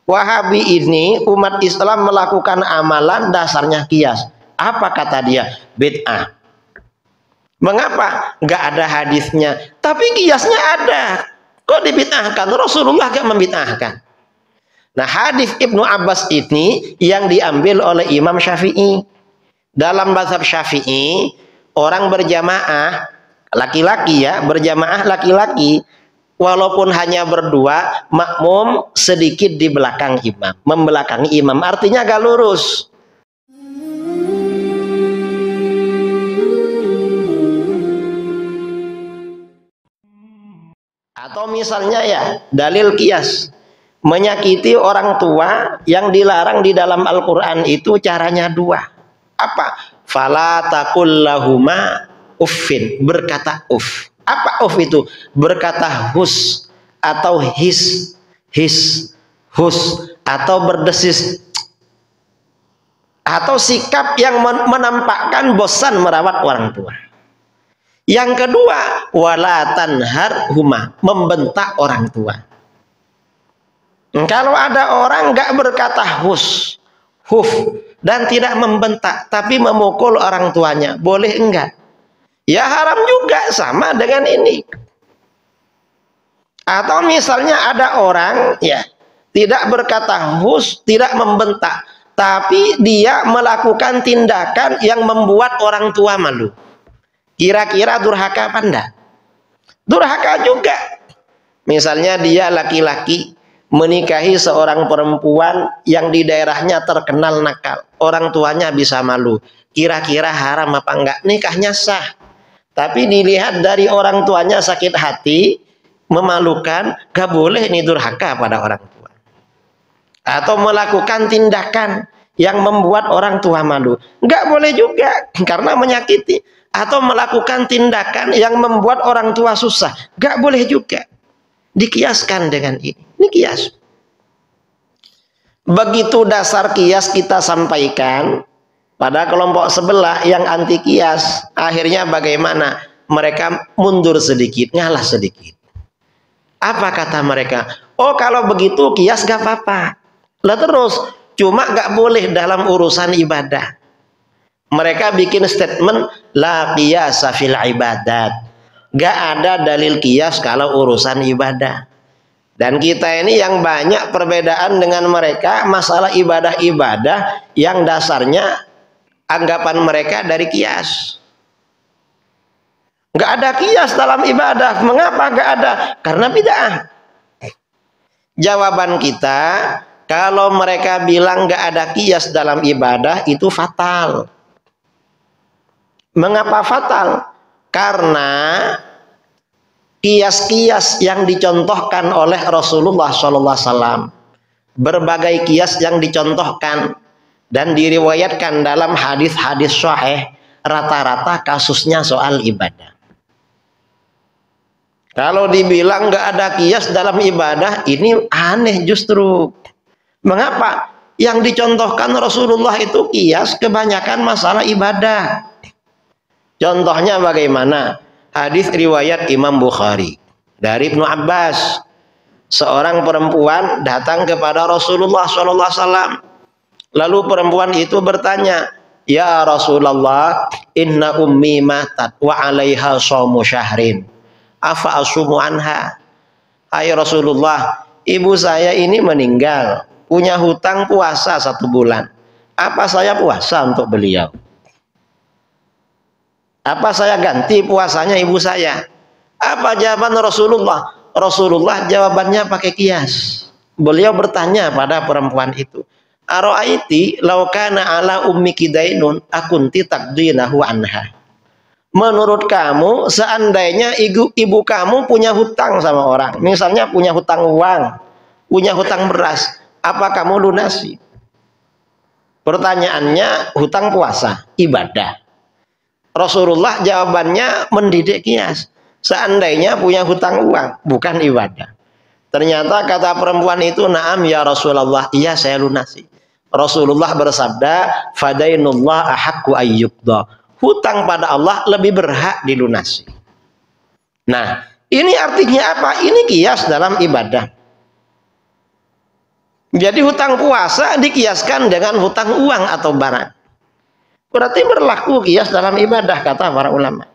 Wahabi ini umat Islam melakukan amalan dasarnya kias. Apa kata dia? Bid'ah. Mengapa? Nggak ada hadisnya, tapi kiasnya ada. Kok dibid'ahkan? Rasulullah gak membid'ahkan. Nah, hadis Ibnu Abbas ini yang diambil oleh Imam Syafi'i. Dalam mazhab Syafi'i, orang berjamaah laki-laki ya, berjamaah laki-laki, walaupun hanya berdua, makmum sedikit di belakang imam, membelakangi imam, artinya agak lurus. Atau misalnya ya, dalil qiyas, menyakiti orang tua yang dilarang di dalam Al-Quran itu caranya dua. Apa? Fala taqul lahuma uffin, berkata uff. Apa uff itu? Berkata hus atau his, hus, atau berdesis, atau sikap yang menampakkan bosan merawat orang tua. Yang kedua, wala tanharhuma, membentak orang tua. Kalau ada orang nggak berkata hus, huf, dan tidak membentak, tapi memukul orang tuanya, boleh enggak? Ya haram juga, sama dengan ini. Atau misalnya ada orang ya tidak berkata hus, tidak membentak, tapi dia melakukan tindakan yang membuat orang tua malu. Kira-kira durhaka apa enggak? Durhaka juga. Misalnya dia laki-laki menikahi seorang perempuan yang di daerahnya terkenal nakal, orang tuanya bisa malu. Kira-kira haram apa enggak? Nikahnya sah, tapi dilihat dari orang tuanya sakit hati, memalukan, gak boleh ini durhaka pada orang tua. Atau melakukan tindakan yang membuat orang tua malu, gak boleh juga, karena menyakiti. Atau melakukan tindakan yang membuat orang tua susah, gak boleh juga. Dikiaskan dengan ini. Ini kias. Begitu dasar kias kita sampaikan pada kelompok sebelah yang anti kias. Akhirnya bagaimana? Mereka mundur sedikit, ngalah sedikit. Apa kata mereka? Oh, kalau begitu kias gak apa-apa. Lah terus, cuma gak boleh dalam urusan ibadah. Mereka bikin statement la qiyasa fil ibadat. Gak ada dalil qiyas kalau urusan ibadah. Dan kita ini yang banyak perbedaan dengan mereka masalah ibadah-ibadah yang dasarnya anggapan mereka dari qiyas. Gak ada qiyas dalam ibadah. Mengapa gak ada? Karena bid'ah. Jawaban kita, kalau mereka bilang gak ada qiyas dalam ibadah, itu fatal. Mengapa fatal? Karena kias-kias yang dicontohkan oleh Rasulullah SAW, berbagai kias yang dicontohkan dan diriwayatkan dalam hadis-hadis sahih, rata-rata kasusnya soal ibadah. Kalau dibilang nggak ada kias dalam ibadah, ini aneh justru. Mengapa? Yang dicontohkan Rasulullah itu kias kebanyakan masalah ibadah. Contohnya bagaimana? Hadis riwayat Imam Bukhari dari Ibnu Abbas. Seorang perempuan datang kepada Rasulullah SAW. Lalu perempuan itu bertanya, ya Rasulullah, inna ummi matat wa alaiha shaumu syahrin. Afa asumu anha? Hai Rasulullah, ibu saya ini meninggal, punya hutang puasa 1 bulan. Apa saya puasa untuk beliau? Apa saya ganti puasanya ibu saya? Apa jawaban Rasulullah? Rasulullah jawabannya pakai kias. Beliau bertanya pada perempuan itu, Aro'aiti law kana ala ummiki dainun akunti taqdinahu anha. Menurut kamu, seandainya ibu kamu punya hutang sama orang, misalnya punya hutang uang, punya hutang beras, apa kamu lunasi? Pertanyaannya hutang puasa, ibadah. Rasulullah jawabannya mendidik kias. Seandainya punya hutang uang, bukan ibadah. Ternyata kata perempuan itu, na'am ya Rasulullah, iya saya lunasi. Rasulullah bersabda, fadainullah ahaqqu ayyuqda. Hutang pada Allah lebih berhak dilunasi. Nah, ini artinya apa? Ini kias dalam ibadah. Jadi hutang puasa dikiaskan dengan hutang uang atau barang. Berarti berlaku kias dalam ibadah, kata para ulama.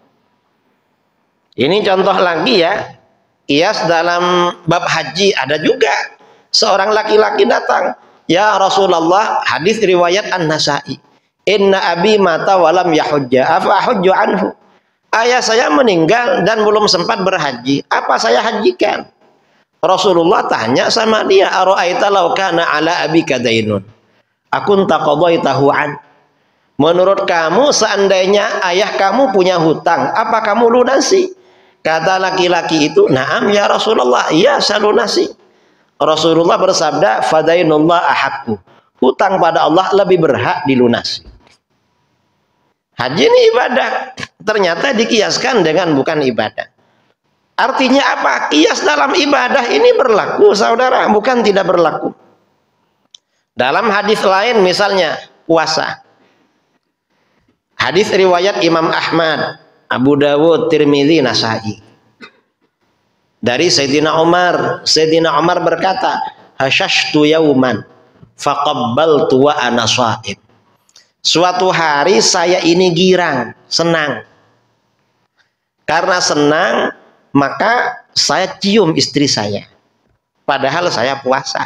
Ini contoh lagi ya. Kias dalam bab haji ada juga. Seorang laki-laki datang, ya Rasulullah, hadis riwayat An-Nasa'i, inna abi mata walam yahujja afa ahujju anhu. Ayah saya meninggal dan belum sempat berhaji, apa saya hajikan? Rasulullah tanya sama dia, ara'aita law kana ala abika dainun akunta qadaitahu an. Menurut kamu seandainya ayah kamu punya hutang, apa kamu lunasi? Kata laki-laki itu, na'am ya Rasulullah, iya saya lunasi. Rasulullah bersabda, fadainullah ahakku, hutang pada Allah lebih berhak dilunasi. Haji ini ibadah, ternyata dikiaskan dengan bukan ibadah. Artinya apa? Kias dalam ibadah ini berlaku, saudara, bukan tidak berlaku. Dalam hadis lain misalnya puasa. Hadis riwayat Imam Ahmad, Abu Dawud, Tirmidzi, Nasa'i. Dari Sayyidina Umar, Sayyidina Umar berkata, hasyashtu yauman faqabbaltu wa ana sha'im. Suatu hari saya ini girang, senang. Karena senang, maka saya cium istri saya. Padahal saya puasa.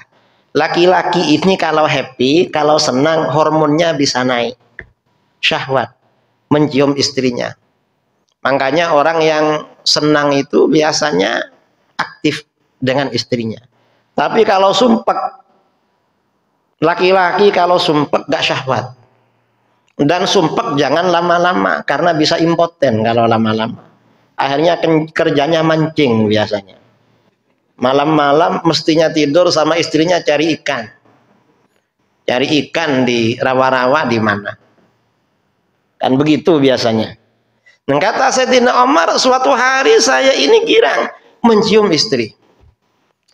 Laki-laki ini kalau happy, kalau senang, hormonnya bisa naik. Syahwat, mencium istrinya. Makanya orang yang senang itu biasanya aktif dengan istrinya. Tapi kalau sumpek, laki-laki kalau sumpek gak syahwat. Dan sumpek jangan lama-lama, karena bisa impoten kalau lama-lama. Akhirnya kerjanya mancing biasanya. Malam-malam mestinya tidur sama istrinya cari ikan. Cari ikan di rawa-rawa di mana. Kan begitu biasanya. Dan kata Sayyidina Umar, suatu hari saya ini girang mencium istri.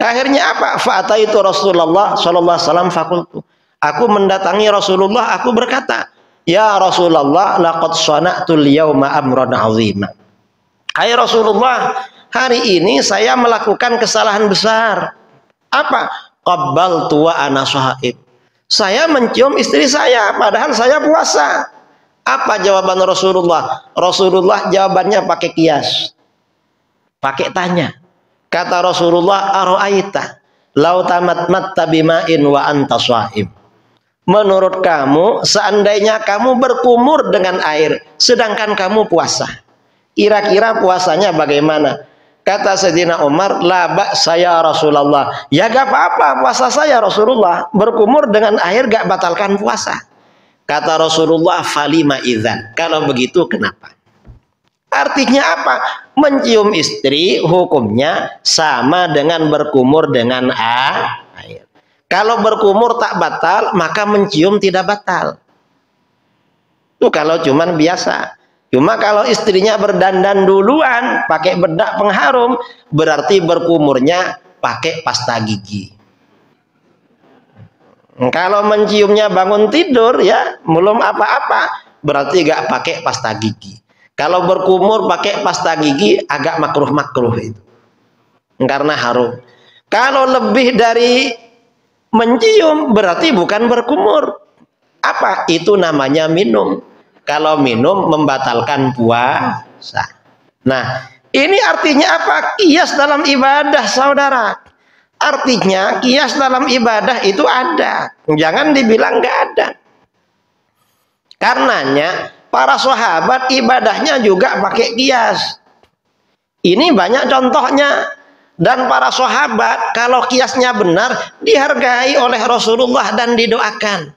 Akhirnya apa? Fa'ataitu Rasulullah sallallahu alaihi wasallam fakultu. Aku mendatangi Rasulullah, aku berkata, ya Rasulullah, laqad sana'tul yawma amran 'azima. Hai Rasulullah, hari ini saya melakukan kesalahan besar. Apa? Qabbaltu wa ana sha'im. Saya mencium istri saya padahal saya puasa. Apa jawaban Rasulullah? Rasulullah jawabannya pakai kias. Pakai tanya. Kata Rasulullah, ara'aita law tamatmatta bima'in wa anta sha'im. Menurut kamu, seandainya kamu berkumur dengan air sedangkan kamu puasa, kira-kira puasanya bagaimana? Kata Sayyidina Umar, la ba'sa ya Rasulullah. Ya gak apa-apa puasa saya Rasulullah. Berkumur dengan air gak batalkan puasa. Kata Rasulullah, falima idzan. Kalau begitu kenapa? Artinya apa? Mencium istri hukumnya sama dengan berkumur dengan air. Kalau berkumur tak batal, maka mencium tidak batal. Itu kalau cuman biasa. Cuma kalau istrinya berdandan duluan, pakai bedak pengharum, berarti berkumurnya pakai pasta gigi. Kalau menciumnya bangun tidur, ya belum apa-apa, berarti gak pakai pasta gigi. Kalau berkumur pakai pasta gigi, agak makruh-makruh itu. Karena harum. Kalau lebih dari mencium berarti bukan berkumur. Apa? Itu namanya minum. Kalau minum membatalkan puasa. Nah, ini artinya apa? Kias dalam ibadah, saudara. Artinya kias dalam ibadah itu ada. Jangan dibilang nggak ada. Karenanya para sahabat ibadahnya juga pakai kias. Ini banyak contohnya. Dan para sahabat kalau kiasnya benar dihargai oleh Rasulullah dan didoakan.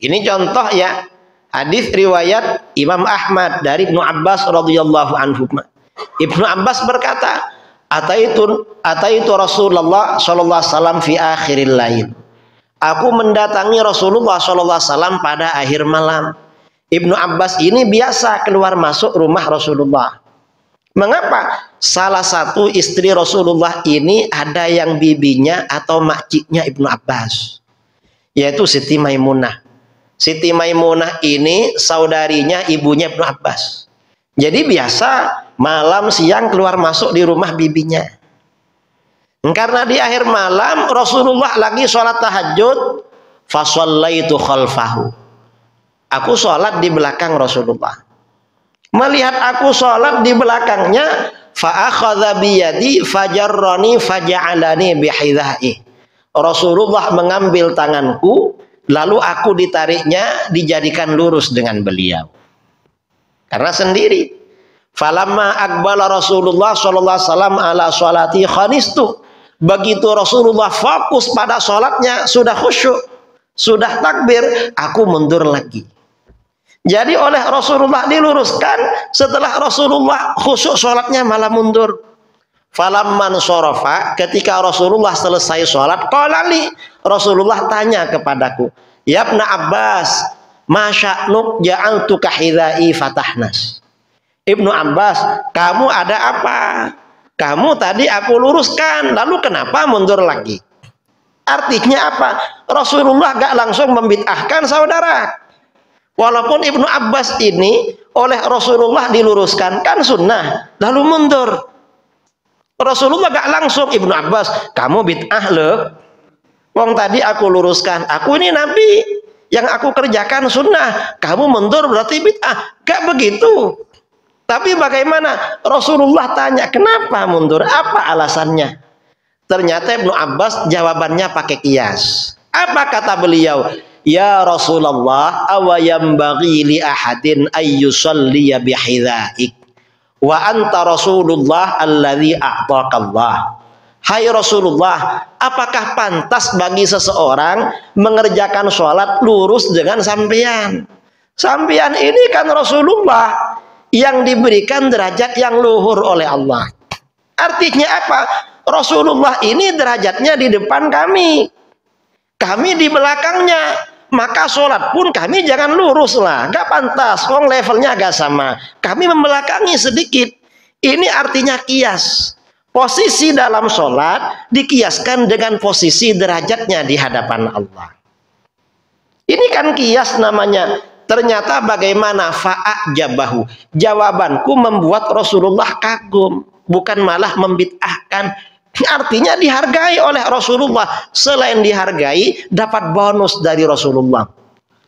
Ini contoh ya, hadis riwayat Imam Ahmad dari Ibnu Abbas radhiyallahu anhu. Ibnu Abbas berkata, ataitu Rasulullah sallallahu alaihi wasallam fi akhiril lail. Aku mendatangi Rasulullah sallallahu alaihi wasallam pada akhir malam. Ibnu Abbas ini biasa keluar masuk rumah Rasulullah. Mengapa? Salah satu istri Rasulullah ini ada yang bibinya atau makciknya Ibnu Abbas, yaitu Siti Maimunah. Siti Maimunah ini saudarinya ibunya Ibnu Abbas. Jadi biasa malam siang keluar masuk di rumah bibinya. Karena di akhir malam Rasulullah lagi sholat tahajud, fasallaitu khalfahu. Aku sholat di belakang Rasulullah. Melihat aku sholat di belakangnya, fa akhadha biyadi fajarrani faja'alani bihidha'i. Rasulullah mengambil tanganku, lalu aku ditariknya, dijadikan lurus dengan beliau. Karena sendiri. Falamma akbala Rasulullah sallallahu alaihi wasallam ala sholati khanistu. Begitu Rasulullah fokus pada sholatnya, sudah khusyuk, sudah takbir, aku mundur lagi. Jadi oleh Rasulullah diluruskan, setelah Rasulullah khusyuk sholatnya malah mundur. Falamman sorofa, ketika Rasulullah selesai sholat, qalali, Rasulullah tanya kepadaku, ya Ibn Abbas, masya'nuk ja'altuka hidha'i fatahnas. Ibnu Abbas, kamu ada apa? Kamu tadi aku luruskan, lalu kenapa mundur lagi? Artinya apa? Rasulullah gak langsung membid'ahkan saudara. Walaupun Ibnu Abbas ini oleh Rasulullah diluruskan, kan sunnah, lalu mundur. Rasulullah gak langsung, Ibnu Abbas, kamu bid'ah loh. Wong tadi aku luruskan, aku ini Nabi, yang aku kerjakan sunnah, kamu mundur berarti bid'ah. Gak begitu. Tapi bagaimana? Rasulullah tanya, kenapa mundur? Apa alasannya? Ternyata Ibnu Abbas jawabannya pakai qiyas. Apa kata beliau? Ya Rasulullah, awayam bagi li ahadin ayyusalliya bihidha'ik wa anta Rasulullah alladhi a'taqallah. Hai Rasulullah, apakah pantas bagi seseorang mengerjakan sholat lurus dengan sampean? Sampean ini kan Rasulullah yang diberikan derajat yang luhur oleh Allah. Artinya apa? Rasulullah ini derajatnya di depan kami, kami di belakangnya. Maka sholat pun kami jangan lurus lah, gak pantas, wong levelnya agak sama, kami membelakangi sedikit. Ini artinya kias. Posisi dalam sholat dikiaskan dengan posisi derajatnya di hadapan Allah. Ini kan kias namanya. Ternyata bagaimana? Fa'ajabahu, jawabanku membuat Rasulullah kagum, bukan malah membid'ahkan. Artinya dihargai oleh Rasulullah. Selain dihargai, dapat bonus dari Rasulullah.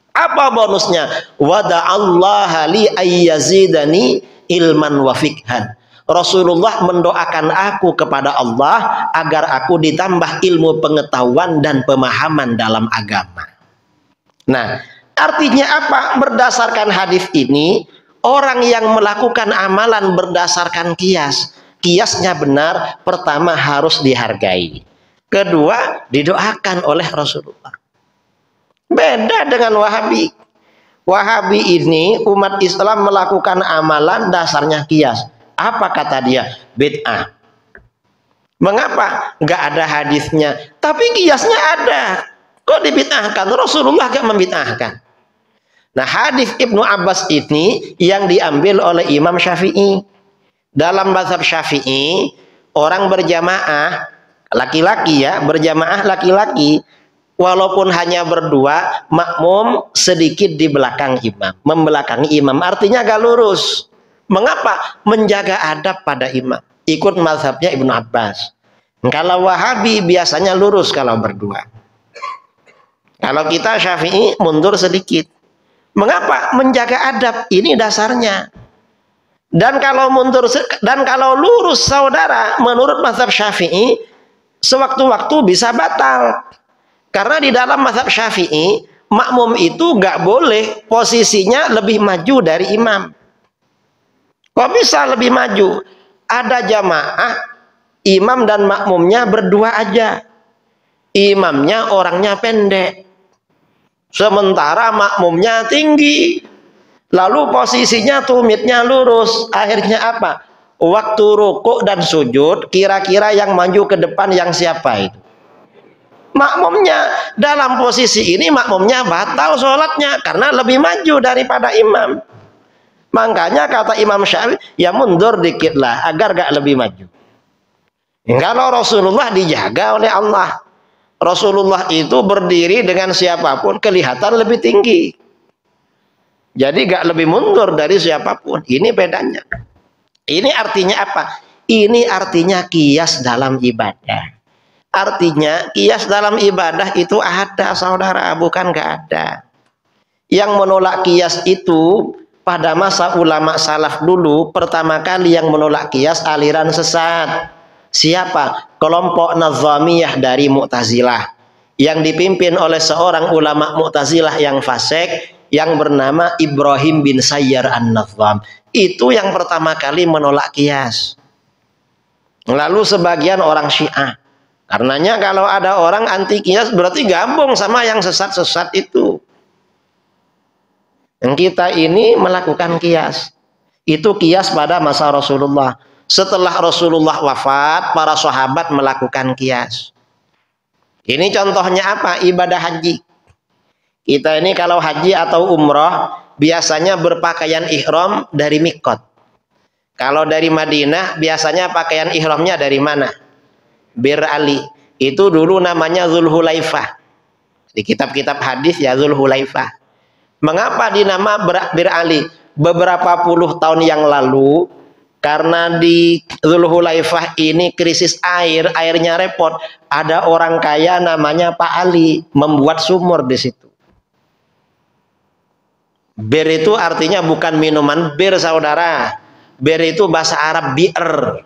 Apa bonusnya? Wada'allaha li ayyazidani ilman wa fikhan. Rasulullah mendoakan aku kepada Allah agar aku ditambah ilmu pengetahuan dan pemahaman dalam agama. Nah, artinya apa? Berdasarkan hadis ini, orang yang melakukan amalan berdasarkan kias, kiasnya benar, pertama harus dihargai, kedua didoakan oleh Rasulullah. Beda dengan Wahabi. Wahabi ini umat Islam melakukan amalan dasarnya kias. Apa kata dia? Bid'ah. Mengapa? Gak ada hadisnya, tapi kiasnya ada. Kok dibid'ahkan? Rasulullah gak membid'ahkan. Nah, hadis Ibnu Abbas ini yang diambil oleh Imam Syafi'i. Dalam mazhab Syafi'i, orang berjamaah laki-laki ya, berjamaah laki-laki, walaupun hanya berdua, makmum sedikit di belakang imam, membelakangi imam, artinya agak lurus. Mengapa? Menjaga adab pada imam. Ikut mazhabnya Ibnu Abbas. Kalau Wahabi biasanya lurus kalau berdua. Kalau kita Syafi'i mundur sedikit. Mengapa? Menjaga adab, ini dasarnya. Dan kalau mundur dan kalau lurus saudara, menurut mazhab Syafi'i, sewaktu-waktu bisa batal. Karena di dalam mazhab Syafi'i, makmum itu gak boleh posisinya lebih maju dari imam. Kok bisa lebih maju? Ada jamaah, imam dan makmumnya berdua aja. Imamnya orangnya pendek, sementara makmumnya tinggi. Lalu posisinya tumitnya lurus. Akhirnya apa? Waktu rukuk dan sujud, kira-kira yang maju ke depan yang siapa itu? Makmumnya. Dalam posisi ini makmumnya batal sholatnya karena lebih maju daripada imam. Makanya kata Imam Syafi'i, ya mundur dikit lah agar gak lebih maju. Kalau Rasulullah dijaga oleh Allah, Rasulullah itu berdiri dengan siapapun kelihatan lebih tinggi. Jadi gak lebih mundur dari siapapun. Ini bedanya. Ini artinya apa? Ini artinya kias dalam ibadah. Artinya kias dalam ibadah itu ada, saudara, bukan nggak ada. Yang menolak kias itu pada masa ulama salaf dulu, pertama kali yang menolak kias aliran sesat. Siapa? Kelompok Nazamiyah dari Mu'tazilah, yang dipimpin oleh seorang ulama Mu'tazilah yang fasik, yang bernama Ibrahim bin Sayyar An-Nazam. Itu yang pertama kali menolak kias. Lalu sebagian orang Syiah. Karenanya kalau ada orang anti kias berarti gabung sama yang sesat-sesat itu. Yang kita ini melakukan kias. Itu kias pada masa Rasulullah. Setelah Rasulullah wafat, para sahabat melakukan kias. Ini contohnya apa? Ibadah haji. Kita ini kalau haji atau umroh biasanya berpakaian ihram dari mikot. Kalau dari Madinah biasanya pakaian ihramnya dari mana? Bir Ali. Itu dulu namanya Zulhulaifah. Di kitab-kitab hadis ya Zulhulaifah. Mengapa dinama Bir Ali? Beberapa puluh tahun yang lalu, karena di Zulhulaifah ini krisis air, airnya repot. Ada orang kaya namanya Pak Ali membuat sumur di situ. Bir itu artinya bukan minuman bir, saudara. Bir itu bahasa Arab bi'r.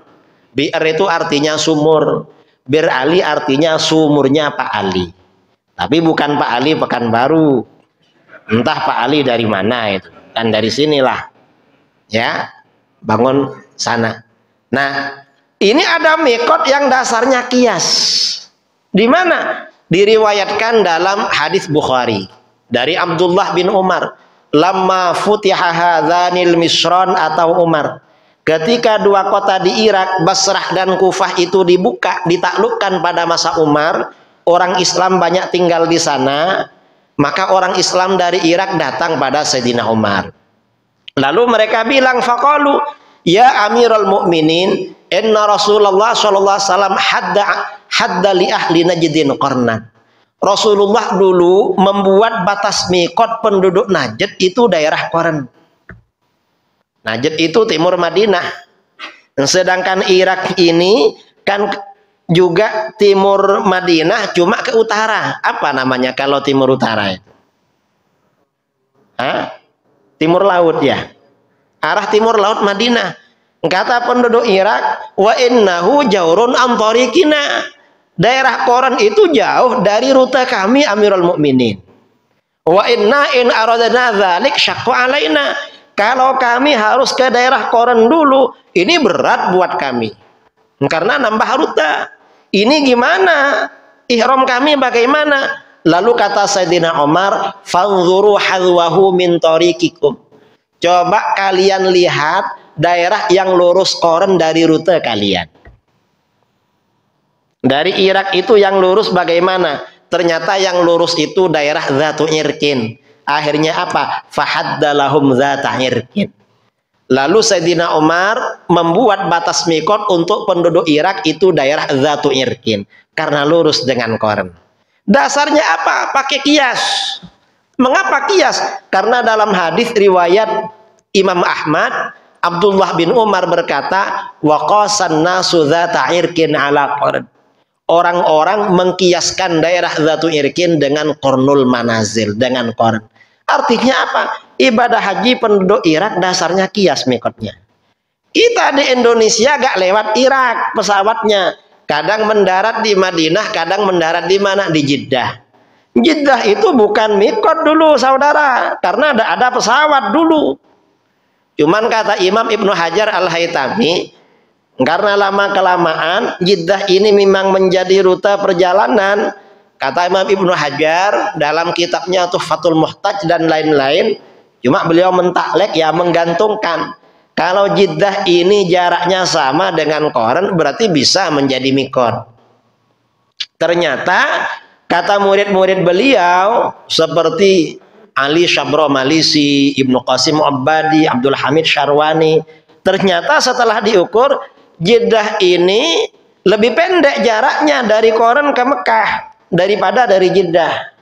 Bi'r itu artinya sumur. Bir Ali artinya sumurnya Pak Ali. Tapi bukan Pak Ali Pekanbaru. Entah Pak Ali dari mana itu. Kan dari sinilah. Ya, bangun sana. Nah, ini ada mikot yang dasarnya kias. Di mana? Diriwayatkan dalam hadis Bukhari dari Abdullah bin Umar. Lamma futiha hadzanil misran atau Umar. Ketika dua kota di Irak, Basrah dan Kufah itu dibuka, ditaklukkan pada masa Umar, orang Islam banyak tinggal di sana, maka orang Islam dari Irak datang pada Sayyidina Umar. Lalu mereka bilang, faqalu, ya Amirul Mukminin, inna Rasulullah sallallahu alaihi wasallam hadda li ahli Najdin qarnan. Rasulullah dulu membuat batas mikot penduduk Najd itu daerah Qarn. Najd itu timur Madinah. Sedangkan Irak ini kan juga timur Madinah, cuma ke utara. Apa namanya kalau timur utara itu? Hah? Timur laut ya. Arah timur laut Madinah. Kata penduduk Irak, wa innahu jaurun an tariqina. Daerah Qarn itu jauh dari rute kami, Amirul Mukminin. Wa inna in aradna dzalik syaqqa alaina. Kalau kami harus ke daerah Qarn dulu, ini berat buat kami. Karena nambah rute. Ini gimana? Ihram kami bagaimana? Lalu kata Sayyidina Umar, fanzuru hadwahu min tariqikum. Coba kalian lihat daerah yang lurus Qarn dari rute kalian. Dari Irak itu yang lurus bagaimana? Ternyata yang lurus itu daerah Dzatu Irkin. Akhirnya apa? Fahaddalahum dzata irkin. Lalu Sayyidina Umar membuat batas mikot untuk penduduk Irak itu daerah Dzatu Irkin. Karena lurus dengan Qarn. Dasarnya apa? Pakai kias. Mengapa kias? Karena dalam hadis riwayat Imam Ahmad, Abdullah bin Umar berkata, wa qasan nasu dzata irkin ala Qarn. Orang-orang mengkiaskan daerah Dzatu Irkin dengan Qarnul Manazil, dengan Qarn. Artinya apa? Ibadah haji penduduk Irak dasarnya kias mikotnya. Kita di Indonesia gak lewat Irak pesawatnya. Kadang mendarat di Madinah, kadang mendarat di mana? Di Jeddah. Jeddah itu bukan mikot dulu, saudara. Karena ada pesawat dulu. Cuman kata Imam Ibnu Hajar Al-Haytami, karena lama-kelamaan Jeddah ini memang menjadi rute perjalanan. Kata Imam Ibnu Hajar dalam kitabnya Tuhfatul Muhtaj dan lain-lain, cuma beliau mentaklek ya, menggantungkan. Kalau Jeddah ini jaraknya sama dengan Qarn, berarti bisa menjadi mikot. Ternyata kata murid-murid beliau seperti Ali Syabro Malisi, Ibnu Qasim Abbadi, Abdul Hamid Syarwani, ternyata setelah diukur Jeddah ini lebih pendek jaraknya dari Qarn ke Mekah daripada dari Jeddah.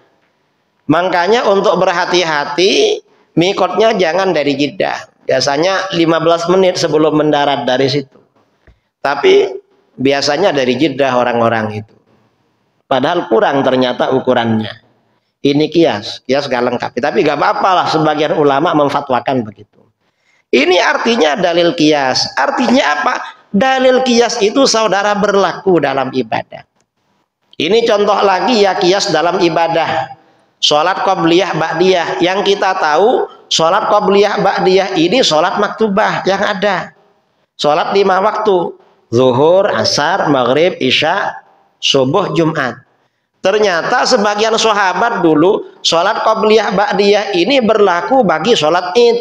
Makanya untuk berhati-hati mikotnya jangan dari Jeddah. Biasanya 15 menit sebelum mendarat dari situ. Tapi biasanya dari Jeddah orang-orang itu. Padahal kurang ternyata ukurannya. Ini kias gak lengkap. Tapi gak apa-apa lah, sebagian ulama memfatwakan begitu. Ini artinya dalil kias. Artinya apa? Dalil kias itu saudara berlaku dalam ibadah. Ini contoh lagi ya kias dalam ibadah. Sholat qobliyah ba'diyah. Yang kita tahu sholat qobliyah ba'diyah ini sholat maktubah yang ada. Sholat 5 waktu. Zuhur, asar, maghrib, isya, subuh, Jumat. Ternyata sebagian sahabat dulu sholat qobliyah ba'diyah ini berlaku bagi sholat id.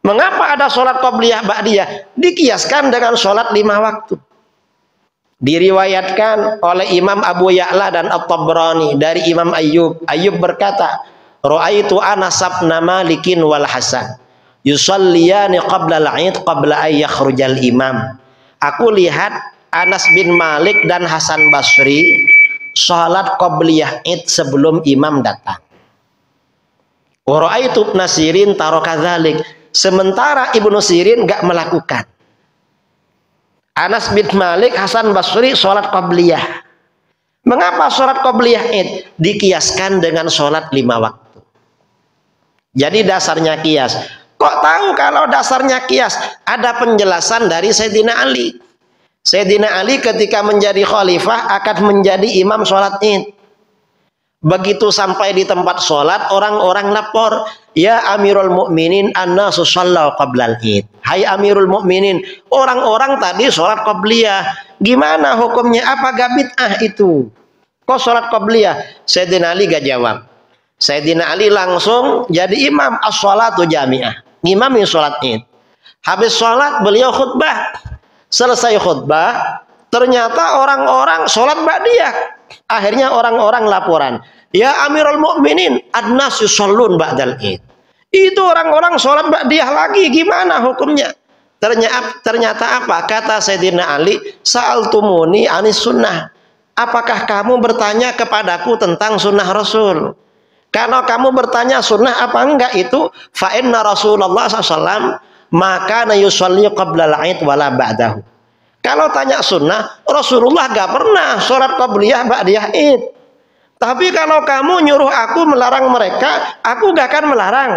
Mengapa ada sholat qobliyah ba'diyah? Dikiaskan dengan sholat 5 waktu. Diriwayatkan oleh Imam Abu Ya'la dan At-Tabrani dari Imam Ayyub. Ayyub berkata, Ra'aitu Anas bin Malikin wal Hasan yusalliyani qabla al-'id qabla an yakhrujal imam. Aku lihat Anas bin Malik dan Hasan Basri salat qabliyah id sebelum imam datang. Wa ra'aitu Ibnu Sirin taraka dzalik. Sementara Ibnu Sirin enggak melakukan. Anas bin Malik, Hasan Basri sholat qabliyah. Mengapa sholat qabliyah id? Dikiaskan dengan sholat 5 waktu. Jadi dasarnya kias. Kok tahu kalau dasarnya kias? Ada penjelasan dari Sayyidina Ali. Sayyidina Ali ketika menjadi khalifah akan menjadi imam sholat id. Begitu sampai di tempat sholat, orang-orang lapor, ya Amirul Mukminin, annasu shallau qablal id. Hai Amirul Mukminin, orang-orang tadi sholat qabliyah. Gimana hukumnya? Apa gak bid'ah itu? Kok sholat qabliyah? Sayyidina Ali gak jawab. Sayyidina Ali langsung jadi imam as-sholatu jami'ah. Ngimami sholat id. Habis sholat beliau khutbah. Selesai khutbah, ternyata orang-orang sholat ba'diyah. Akhirnya orang-orang laporan, ya Amirul Mukminin, adnas yusallun ba'dal id. Itu orang-orang sholat ba'diyah lagi, gimana hukumnya? Ternyata apa? Kata Sayyidina Ali, sa'altumuni anis sunnah. Apakah kamu bertanya kepadaku tentang sunnah Rasul? Kalau kamu bertanya sunnah apa enggak itu, fa inna Rasulullah SAW maka na yusalli qabla al-'id wala ba'dahu. Kalau tanya sunnah, Rasulullah gak pernah sholat qabliyah ba'diyah id. Tapi kalau kamu nyuruh aku melarang mereka, aku gak akan melarang.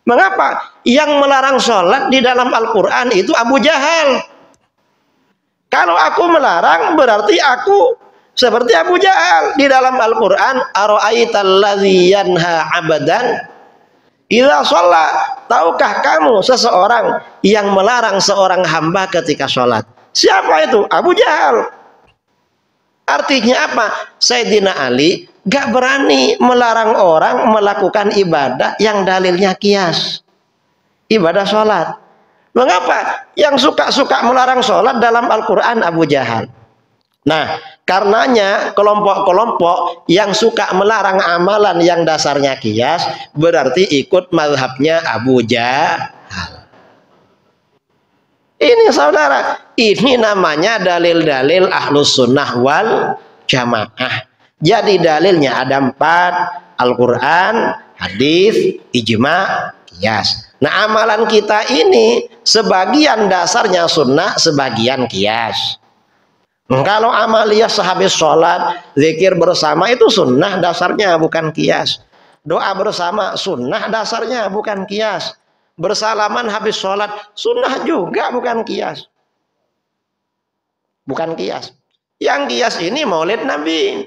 Mengapa? Yang melarang sholat di dalam Al-Quran itu Abu Jahal. Kalau aku melarang, berarti aku seperti Abu Jahal. Di dalam Al-Quran, ara'aital ladzi yanha 'abdan idza shalla. Tahukah kamu seseorang yang melarang seorang hamba ketika sholat? Siapa itu? Abu Jahal. Artinya apa? Sayyidina Ali gak berani melarang orang melakukan ibadah yang dalilnya kias. Ibadah sholat. Mengapa? Yang suka-suka melarang sholat dalam Al-Quran Abu Jahal. Nah, karenanya kelompok-kelompok yang suka melarang amalan yang dasarnya kias berarti ikut mazhabnya Abu Jahal. Ini saudara, ini namanya dalil-dalil ahlus sunnah wal jamaah. Jadi dalilnya ada 4, Al-Quran, hadis, ijma, qiyas. Nah amalan kita ini sebagian dasarnya sunnah, sebagian qiyas. Kalau amaliyah sehabis sholat, zikir bersama itu sunnah dasarnya bukan qiyas. Doa bersama sunnah dasarnya bukan qiyas. Bersalaman habis sholat sunnah juga bukan qiyas. Bukan qiyas. Yang qiyas ini maulid Nabi.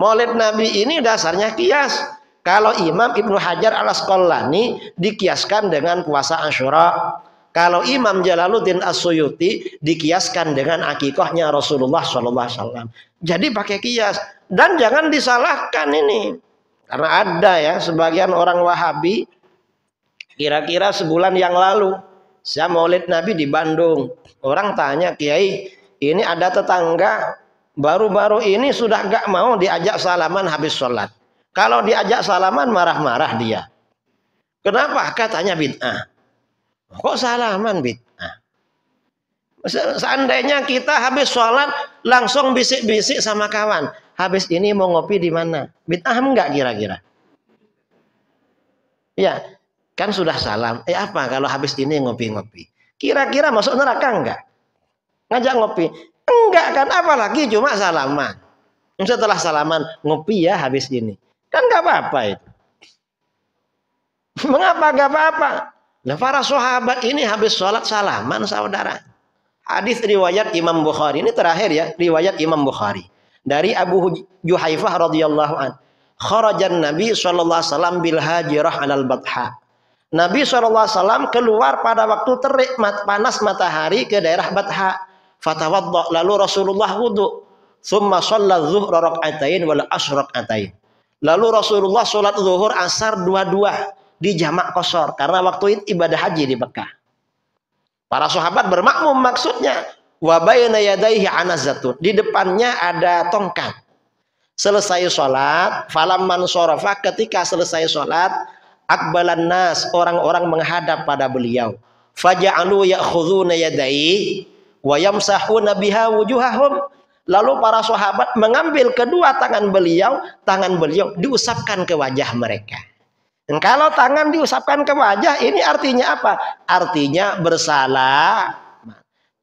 Maulid Nabi ini dasarnya qiyas. Kalau Imam Ibnu Hajar Al-Asqalani dikiaskan dengan puasa Asyura. Kalau Imam Jalaluddin As-Suyuti dikiaskan dengan akikahnya Rasulullah SAW. Jadi pakai qiyas. Dan jangan disalahkan ini. Karena ada ya sebagian orang Wahabi. Kira-kira sebulan yang lalu saya maulid Nabi di Bandung. Orang tanya, Kiai, ini ada tetangga baru-baru ini sudah gak mau diajak salaman habis sholat. Kalau diajak salaman marah-marah dia. Kenapa? Katanya bid'ah. Kok salaman bid'ah? Seandainya kita habis sholat langsung bisik-bisik sama kawan. Habis ini mau ngopi di mana? Bid'ah enggak kira-kira? Ya. Kan sudah salam, apa kalau habis ini ngopi-ngopi? Kira-kira masuk neraka enggak? Ngajak ngopi? Enggak kan, apalagi cuma salaman. Setelah salaman, ngopi ya habis ini. Kan nggak apa-apa itu. Mengapa nggak apa-apa? Nah, para sahabat ini habis sholat salaman, saudara. Hadis riwayat Imam Bukhari, ini terakhir ya, riwayat Imam Bukhari. Dari Abu Juhaifah radhiyallahu an. Kharajan Nabi sallallahu alaihi wasallam bil hajirah alal batha. Nabi SAW keluar pada waktu terik panas matahari ke daerah Batha. Fatawadda, lalu Rasulullah wudu. Summa shalla zuhra rak'atain wal asr rak'atain. Lalu Rasulullah sholat zuhur asar dua-dua di jamak qashar karena waktu itu ibadah haji di Mekah. Para sahabat bermakmum maksudnya. Wa baina yadayhi anazatun. Di depannya ada tongkat. Selesai sholat, falamman sharafa, ketika selesai sholat, akbalan nas, orang-orang menghadap pada beliau. Faja'alu ya'khudhuna yadayhi wa yamsahuna biha wujuhahum. Lalu para sahabat mengambil kedua tangan beliau diusapkan ke wajah mereka. Dan kalau tangan diusapkan ke wajah, ini artinya apa? Artinya bersalah.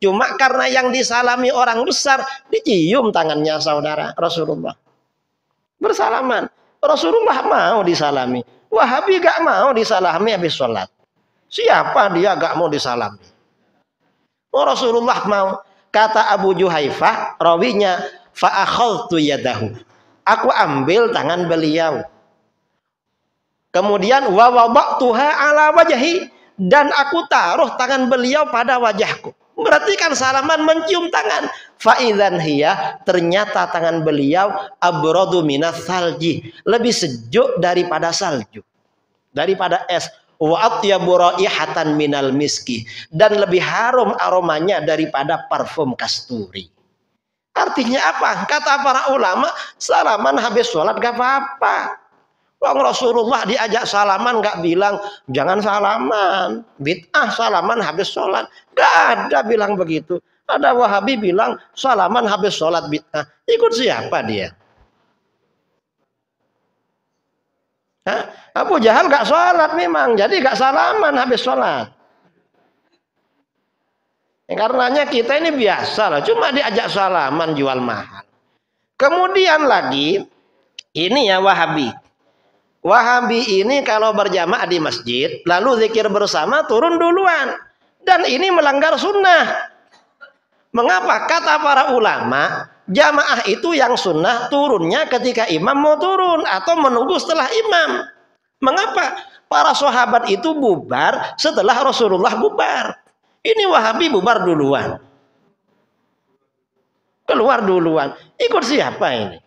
Cuma karena yang disalami orang besar, dicium tangannya saudara Rasulullah. Bersalaman. Rasulullah mau disalami. Wahabi gak mau disalami habis sholat. Siapa dia gak mau disalami? Oh, Rasulullah mau. Kata Abu Juhaifah, rawinya, fa'akhadtu yadahu. Aku ambil tangan beliau. Kemudian wa wada'tuha ala wajhi, dan aku taruh tangan beliau pada wajahku. Berarti kan salaman mencium tangan. Fa'idzan hiya, ternyata tangan beliau abradu minas salji, lebih sejuk daripada salju, daripada es. Wa atyabu raihatan minal miski, dan lebih harum aromanya daripada parfum kasturi. Artinya apa? Kata para ulama, salaman habis sholat gak apa-apa. Wong Rasulullah diajak salaman gak bilang jangan salaman, bid'ah salaman habis sholat. Gak ada bilang begitu. Ada Wahabi bilang salaman habis sholat bid'ah. Ikut siapa dia? Hah? Abu Jahal gak sholat memang, jadi gak salaman habis sholat. Karenanya kita ini biasa lah, cuma diajak salaman jual mahal. Kemudian lagi, ini ya Wahabi. Wahabi ini kalau berjamaah di masjid, lalu zikir bersama turun duluan. Dan ini melanggar sunnah. Mengapa? Kata para ulama, jamaah itu yang sunnah turunnya ketika imam mau turun atau menunggu setelah imam. Mengapa? Para sahabat itu bubar setelah Rasulullah bubar. Ini Wahabi bubar duluan. Keluar duluan. Ikut siapa ini?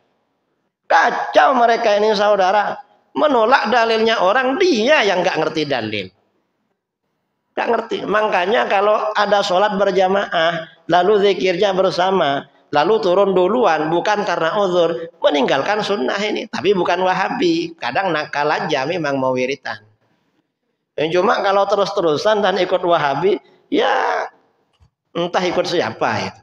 Kacau mereka ini saudara. Menolak dalilnya orang, dia yang gak ngerti dalil. Gak ngerti. Makanya kalau ada sholat berjamaah, lalu zikirnya bersama, lalu turun duluan, bukan karena uzur, meninggalkan sunnah ini. Tapi bukan Wahabi. Kadang nakal aja memang mau wiritan. Cuma kalau terus-terusan dan ikut Wahabi, ya entah ikut siapa itu.